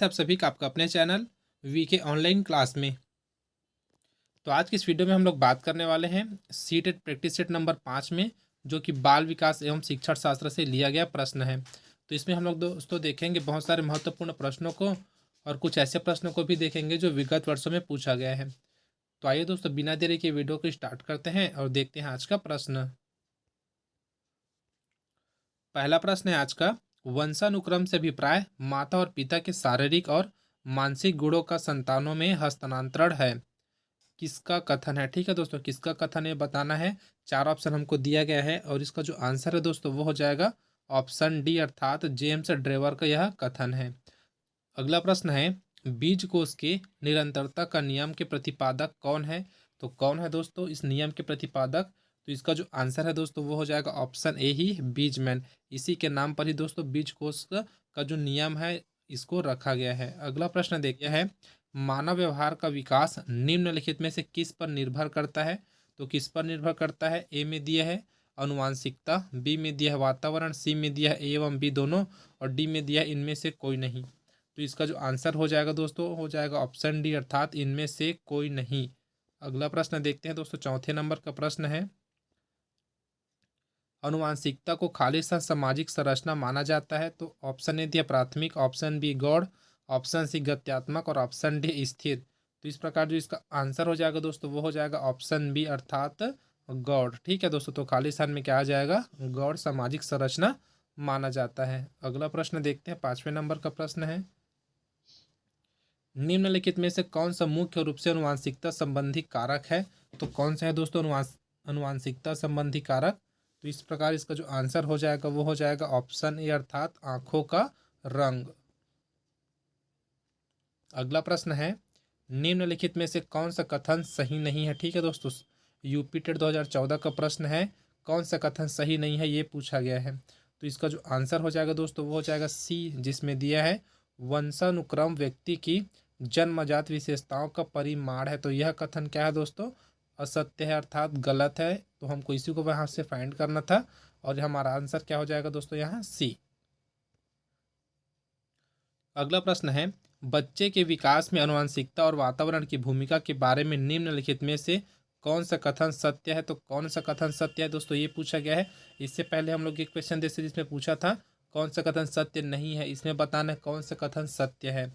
आप सभी का आपका अपने चैनल वीके ऑनलाइन क्लास में। तो आज की इस वीडियो में हम लोग बात करने वाले हैं सीटेट प्रैक्टिस सेट नंबर 5 में, जो कि बाल विकास एवं शिक्षण शास्त्र से लिया गया प्रश्न है। तो इसमें हम लोग दोस्तों देखेंगे बहुत सारे महत्वपूर्ण प्रश्नों को और कुछ ऐसे प्रश्नों को भी देखेंगे जो विगत वर्षों में पूछा गया है। तो आइए दोस्तों, बिना देरी के वीडियो को स्टार्ट करते हैं और देखते हैं आज का प्रश्न। पहला प्रश्न है आज का, वंशानुक्रम से अभिप्राय माता और पिता के शारीरिक और मानसिक गुणों का संतानों में हस्तांतरण है। किसका कथन है? ठीक है दोस्तों, किसका कथन है बताना है। चार ऑप्शन हमको दिया गया है और इसका जो आंसर है दोस्तों वो हो जाएगा ऑप्शन डी, अर्थात जेम्स ड्रेवर का यह कथन है। अगला प्रश्न है, बीज कोश के निरंतरता का नियम के प्रतिपादक कौन है? तो कौन है दोस्तों इस नियम के प्रतिपादक? तो इसका जो आंसर है दोस्तों वो हो जाएगा ऑप्शन ए ही, बीजमैन। इसी के नाम पर ही दोस्तों बीज कोश का जो नियम है इसको रखा गया है। अगला प्रश्न देखिए है, मानव व्यवहार का विकास निम्नलिखित में से किस पर निर्भर करता है? तो किस पर निर्भर करता है? ए में दिया है अनुवांशिकता, बी में दिया है वातावरण, सी में दिया है ए एवं बी दोनों, और डी में दिया है इनमें से कोई नहीं। तो इसका जो आंसर हो जाएगा दोस्तों हो जाएगा ऑप्शन डी, अर्थात इनमें से कोई नहीं। अगला प्रश्न देखते हैं दोस्तों, चौथे नंबर का प्रश्न है, अनुवांशिकता को खालिस्तान सामाजिक संरचना माना जाता है? तो ऑप्शन ए दिया प्राथमिक, ऑप्शन बी गौड़, ऑप्शन सी गत्यात्मक और ऑप्शन डी स्थिर। तो इस प्रकार जो इसका आंसर हो जाएगा दोस्तों वो हो जाएगा ऑप्शन बी, अर्थात गौड़। ठीक है दोस्तों, तो खालिस्तान में क्या आ जाएगा? गौड़ सामाजिक संरचना माना जाता है। अगला प्रश्न देखते हैं, पांचवें नंबर का प्रश्न है, निम्नलिखित में से कौन सा मुख्य रूप से अनुवांशिकता संबंधी कारक है? तो कौन सा है दोस्तों अनुवांशिकता संबंधी कारक? तो इस प्रकार इसका जो आंसर हो जाएगा वो हो जाएगा ऑप्शन ए, अर्थात आंखों का रंग। अगला प्रश्न है, निम्नलिखित में से कौन सा कथन सही नहीं है? ठीक है दोस्तों, यूपी टेट 2014 का प्रश्न है, कौन सा कथन सही नहीं है ये पूछा गया है। तो इसका जो आंसर हो जाएगा दोस्तों वो हो जाएगा सी, जिसमें दिया है वंशानुक्रम व्यक्ति की जन्मजात विशेषताओं का परिमाण है। तो यह कथन क्या है दोस्तों? असत्य है, अर्थात गलत है। तो हमको इसी को वहां से फाइंड करना था और हमारा आंसर क्या हो जाएगा दोस्तों? यहाँ सी। अगला प्रश्न है, बच्चे के विकास में आनुवंशिकता और वातावरण की भूमिका के बारे में निम्नलिखित में से कौन सा कथन सत्य है? तो कौन सा कथन सत्य है दोस्तों ये पूछा गया है। इससे पहले हम लोग एक क्वेश्चन देते जिसमें पूछा था कौन सा कथन सत्य नहीं है, इसमें बताना है कौन सा कथन सत्य है।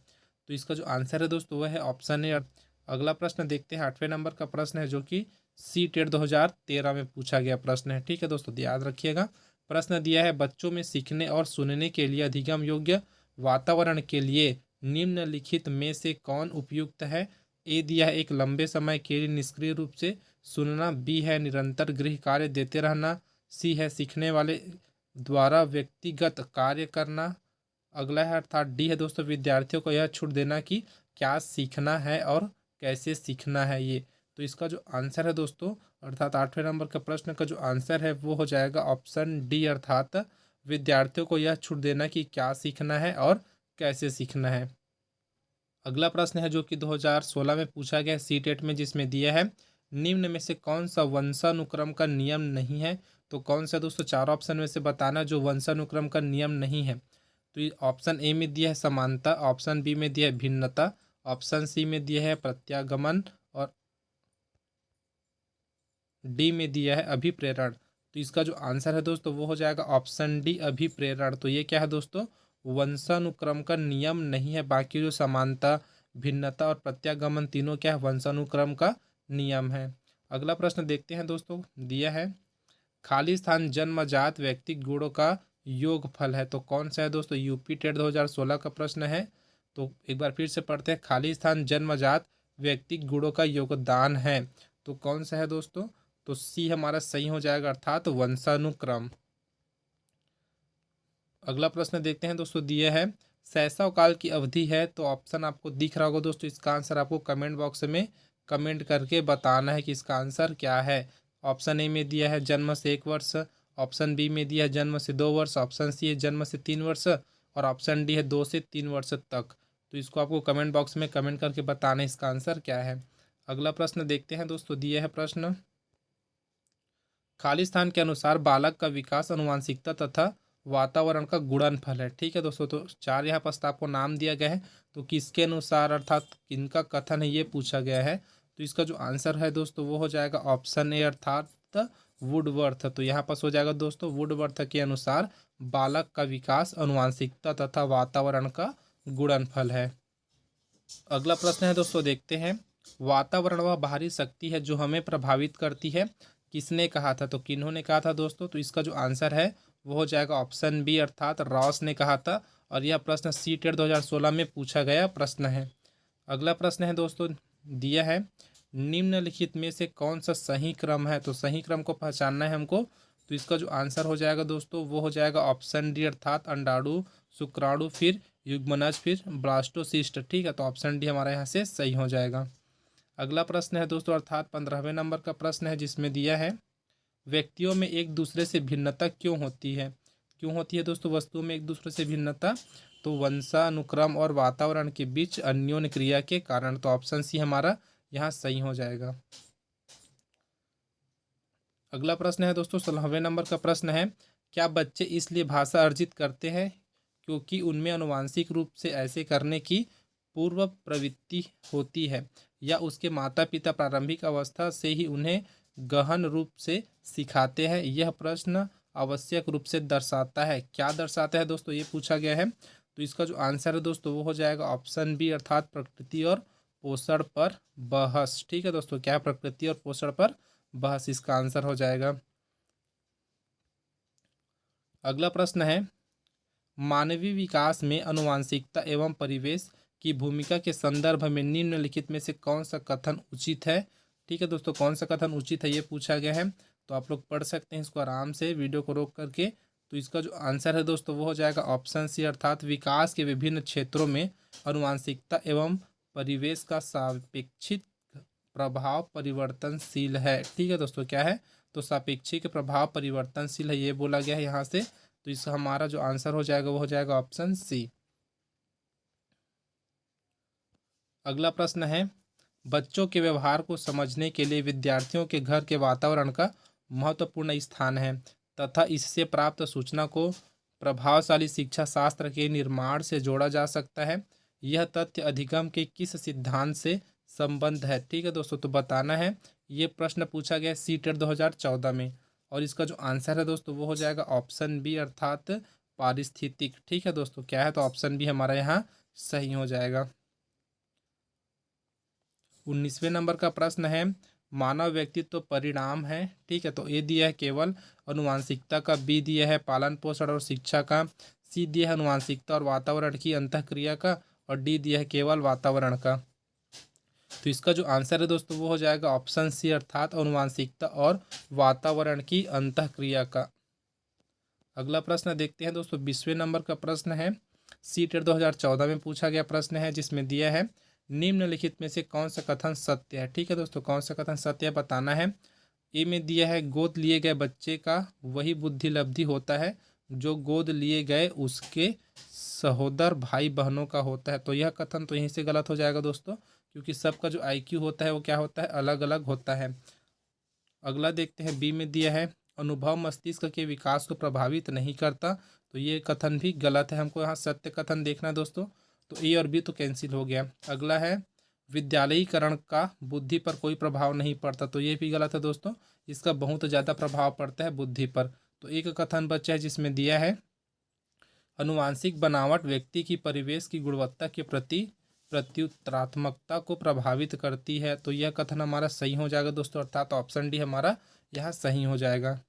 तो इसका जो आंसर है दोस्तों वह है ऑप्शन ए। अगला प्रश्न देखते हैं, 8वें नंबर का प्रश्न है जो कि सी टेट 2013 में पूछा गया प्रश्न है। ठीक है दोस्तों, याद रखिएगा। प्रश्न दिया है, बच्चों में सीखने और सुनने के लिए अधिगम योग्य वातावरण के लिए निम्नलिखित में से कौन उपयुक्त है? ए दिया है एक लंबे समय के लिए निष्क्रिय रूप से सुनना, बी है निरंतर गृह कार्य देते रहना, सी है सीखने वाले द्वारा व्यक्तिगत कार्य करना, अगला है अर्थात डी है दोस्तों विद्यार्थियों को यह छूट देना कि क्या सीखना है और कैसे सीखना है ये। तो इसका जो आंसर है दोस्तों, अर्थात 8वें नंबर का प्रश्न का जो आंसर है वो हो जाएगा ऑप्शन डी, अर्थात विद्यार्थियों को यह छूट देना कि क्या सीखना है और कैसे सीखना है। अगला प्रश्न है जो कि 2016 में पूछा गया सी टेट में, जिसमें दिया है निम्न में से कौन सा वंशानुक्रम का नियम नहीं है? तो कौन सा दोस्तों चार ऑप्शन में से बताना जो वंशानुक्रम का नियम नहीं है। तो ये ऑप्शन ए में दिया है समानता, ऑप्शन बी में दिया है भिन्नता, ऑप्शन सी में दिया है प्रत्यागमन और डी में दिया है अभिप्रेरण। तो इसका जो आंसर है दोस्तों वो हो जाएगा ऑप्शन डी, अभिप्रेरण। तो ये क्या है दोस्तों? वंशानुक्रम का नियम नहीं है। बाकी जो समानता, भिन्नता और प्रत्यागमन तीनों क्या है? वंशानुक्रम का नियम है। अगला प्रश्न देखते हैं दोस्तों, दिया है खाली स्थान जन्मजात व्यक्ति गुणों का योगफल है। तो कौन सा है दोस्तों? यूपी टेट 2016 का प्रश्न है। तो एक बार फिर से पढ़ते हैं, खाली स्थान जन्मजात व्यक्ति गुणों का योगदान है। तो कौन सा है दोस्तों? तो सी हमारा सही हो जाएगा, अर्थात वंशानुक्रम। अगला प्रश्न देखते हैं दोस्तों, दिया है शैशव काल की अवधि है। तो ऑप्शन आपको दिख रहा होगा दोस्तों, इसका आंसर आपको कमेंट बॉक्स में कमेंट करके बताना है कि इसका आंसर क्या है। ऑप्शन ए में दिया है जन्म से 1 वर्ष, ऑप्शन बी में दिया है जन्म से 2 वर्ष, ऑप्शन सी है जन्म से 3 वर्ष और ऑप्शन डी है 2 से 3 वर्ष तक। तो इसको आपको कमेंट बॉक्स में कमेंट करके बताना है इसका आंसर क्या है। अगला प्रश्न देखते हैं दोस्तों, दिया है प्रश्न, खाली स्थान के अनुसार बालक का विकास आनुवंशिकता तथा वातावरण का गुणनफल है। ठीक है दोस्तों, तो चार यहाँ प्रस्ताव को नाम दिया गया है। तो किसके अनुसार अर्थात किनका कथन है ये पूछा गया है। तो इसका जो आंसर है दोस्तों वो हो जाएगा ऑप्शन ए अर्थात वुडवर्थ। तो यहाँ पास हो जाएगा दोस्तों वुडवर्थ के अनुसार बालक का विकास अनुवांशिकता तथा वातावरण का गुणनफल है। अगला प्रश्न है दोस्तों, देखते हैं। वातावरण वह बाहरी शक्ति है जो हमें प्रभावित करती है, किसने कहा था? तो किन्होंने कहा था दोस्तों? तो इसका जो आंसर है वो हो जाएगा ऑप्शन बी अर्थात रॉस ने कहा था। और यह प्रश्न सीटेट 2016 में पूछा गया प्रश्न है। अगला प्रश्न है दोस्तों, दिया है निम्नलिखित में से कौन सा सही क्रम है? तो सही क्रम को पहचानना है हमको। तो इसका जो आंसर हो जाएगा दोस्तों वो हो जाएगा ऑप्शन डी अर्थात अंडाणु, शुक्राणु, फिर युग्मनज, फिर ब्लास्टोसिस्ट। ठीक है, तो ऑप्शन डी हमारा यहाँ से सही हो जाएगा। अगला प्रश्न है दोस्तों अर्थात 15वें नंबर का प्रश्न है, जिसमें दिया है व्यक्तियों में एक दूसरे से भिन्नता क्यों होती है? क्यों होती है दोस्तों वस्तुओं में एक दूसरे से भिन्नता? तो वंशानुक्रम और वातावरण के बीच अन्योन्य क्रिया के कारण। तो ऑप्शन सी हमारा यहाँ सही हो जाएगा। अगला प्रश्न है दोस्तों 16वें नंबर का प्रश्न है, क्या बच्चे इसलिए भाषा अर्जित करते हैं क्योंकि उनमें आनुवांशिक रूप से ऐसे करने की पूर्व प्रवृत्ति होती है, या उसके माता पिता प्रारंभिक अवस्था से ही उन्हें गहन रूप से सिखाते हैं? यह प्रश्न आवश्यक रूप से दर्शाता है, क्या दर्शाता है दोस्तों ये पूछा गया है। तो इसका जो आंसर है दोस्तों वो हो जाएगा ऑप्शन बी अर्थात प्रकृति और पोषण पर बहस। ठीक है दोस्तों, क्या है? प्रकृति और पोषण पर बहस, इसका आंसर हो जाएगा। अगला प्रश्न है, मानवीय विकास में आनुवांशिकता एवं परिवेश की भूमिका के संदर्भ में निम्नलिखित में से कौन सा कथन उचित है? ठीक है दोस्तों, कौन सा कथन उचित है ये पूछा गया है। तो आप लोग पढ़ सकते हैं इसको आराम से वीडियो को रोक करके। तो इसका जो आंसर है दोस्तों वो हो जाएगा ऑप्शन सी अर्थात विकास के विभिन्न क्षेत्रों में आनुवांशिकता एवं परिवेश का सापेक्षिक प्रभाव परिवर्तनशील है। ठीक है दोस्तों, क्या है? तो सापेक्षिक प्रभाव परिवर्तनशील है, ये बोला गया है यहाँ से। तो इसका हमारा जो आंसर हो जाएगा वो हो जाएगा ऑप्शन सी। अगला प्रश्न है, बच्चों के व्यवहार को समझने के लिए विद्यार्थियों के घर के वातावरण का महत्वपूर्ण स्थान है तथा इससे प्राप्त सूचना को प्रभावशाली शिक्षा शास्त्र के निर्माण से जोड़ा जा सकता है। यह तथ्य अधिगम के किस सिद्धांत से संबंध है? ठीक है दोस्तों, तो बताना है। ये प्रश्न पूछा गया सीटेट 2014 में। और इसका जो आंसर है दोस्तों वो हो जाएगा ऑप्शन बी अर्थात पारिस्थितिक। ठीक है दोस्तों, क्या है? तो ऑप्शन बी हमारा यहाँ सही हो जाएगा। 19वें नंबर का प्रश्न है, मानव व्यक्तित्व परिणाम है। ठीक है, तो ए दिया है केवल अनुवांशिकता का, बी दिया है पालन पोषण और शिक्षा का, सी दिया है अनुवांशिकता और वातावरण की अंतःक्रिया का, और डी दिया है केवल वातावरण का। तो इसका जो आंसर है दोस्तों वो हो जाएगा ऑप्शन सी अर्थात अनुवांशिकता और वातावरण की अंतःक्रिया का। अगला प्रश्न देखते हैं दोस्तों, 20वें नंबर का प्रश्न है, सीटेट 2014 में पूछा गया प्रश्न है, जिसमें दिया है निम्नलिखित में से कौन सा कथन सत्य है? ठीक है दोस्तों, कौन सा कथन सत्य है बताना है। ए में दिया है गोद लिए गए बच्चे का वही बुद्धि लब्धि होता है जो गोद लिए गए उसके सहोदर भाई बहनों का होता है। तो यह कथन तो यहीं से गलत हो जाएगा दोस्तों, क्योंकि सबका जो आईक्यू होता है वो क्या होता है? अलग अलग होता है। अगला देखते हैं, बी में दिया है अनुभव मस्तिष्क के विकास को प्रभावित नहीं करता। तो ये कथन भी गलत है, हमको यहाँ सत्य कथन देखना है दोस्तों। तो ए और बी तो कैंसिल हो गया। अगला है विद्यालयीकरण का बुद्धि पर कोई प्रभाव नहीं पड़ता। तो ये भी गलत है दोस्तों, इसका बहुत ज़्यादा प्रभाव पड़ता है बुद्धि पर। तो एक कथन बचा है जिसमें दिया है अनुवांशिक बनावट व्यक्ति की परिवेश की गुणवत्ता के प्रति प्रत्युत्तरात्मकता को प्रभावित करती है। तो यह कथन हमारा सही हो जाएगा दोस्तों, अर्थात ऑप्शन डी हमारा यहाँ सही हो जाएगा।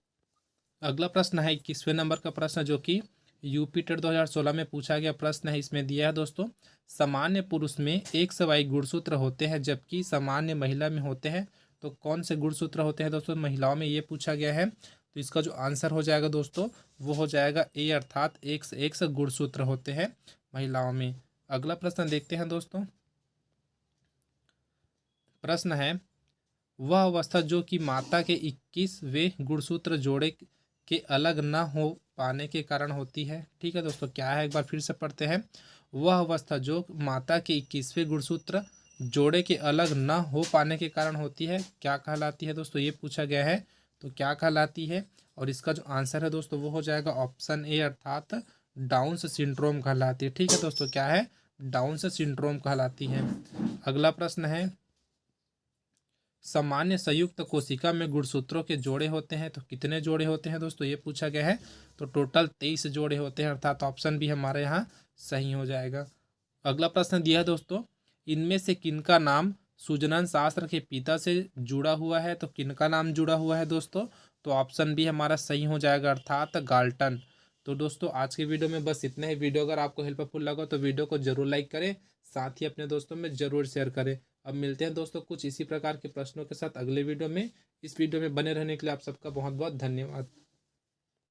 अगला प्रश्न है 21वें नंबर का प्रश्न, जो कि यूपी टेट 2016 में पूछा गया प्रश्न है। इसमें दिया है दोस्तों, सामान्य पुरुष में एक से वाई गुणसूत्र होते हैं जबकि सामान्य महिला में होते हैं। तो कौन से गुणसूत्र होते हैं दोस्तों महिलाओं में, ये पूछा गया है। तो इसका जो आंसर हो जाएगा दोस्तों वो हो जाएगा ए अर्थात एक से गुणसूत्र होते हैं महिलाओं में। अगला प्रश्न देखते हैं दोस्तों, प्रश्न है वह अवस्था जो कि माता के 21वें गुणसूत्र जोड़े के अलग न हो पाने के कारण होती है। ठीक है दोस्तों, क्या है? एक बार फिर से पढ़ते हैं। वह अवस्था जो माता के 21वें गुणसूत्र जोड़े के अलग न हो पाने के कारण होती है, क्या कहलाती है दोस्तों? ये पूछा गया है। तो क्या कहलाती है? और इसका जो आंसर है दोस्तों वो हो जाएगा ऑप्शन ए अर्थात डाउन्स सिंड्रोम कहलाती है। ठीक है दोस्तों, क्या है? डाउन सिंड्रोम कहलाती है। अगला प्रश्न है, सामान्य संयुक्त कोशिका में गुणसूत्रों के जोड़े होते हैं तो कितने जोड़े होते हैं दोस्तों, ये पूछा गया है। तो टोटल 23 जोड़े होते हैं, अर्थात ऑप्शन भी हमारे यहाँ सही हो जाएगा। अगला प्रश्न दिया है दोस्तों, इनमें से किनका नाम सूजनन शास्त्र के पिता से जुड़ा हुआ है, तो किनका नाम जुड़ा हुआ है दोस्तों, तो ऑप्शन भी हमारा सही हो जाएगा, अर्थात गाल्टन। तो दोस्तों आज की वीडियो में बस इतना ही। वीडियो अगर आपको हेल्पफुल लगा तो वीडियो को जरूर लाइक करें, साथ ही अपने दोस्तों में जरूर शेयर करें। अब मिलते हैं दोस्तों कुछ इसी प्रकार के प्रश्नों के साथ अगले वीडियो में। इस वीडियो में बने रहने के लिए आप सबका बहुत बहुत धन्यवाद।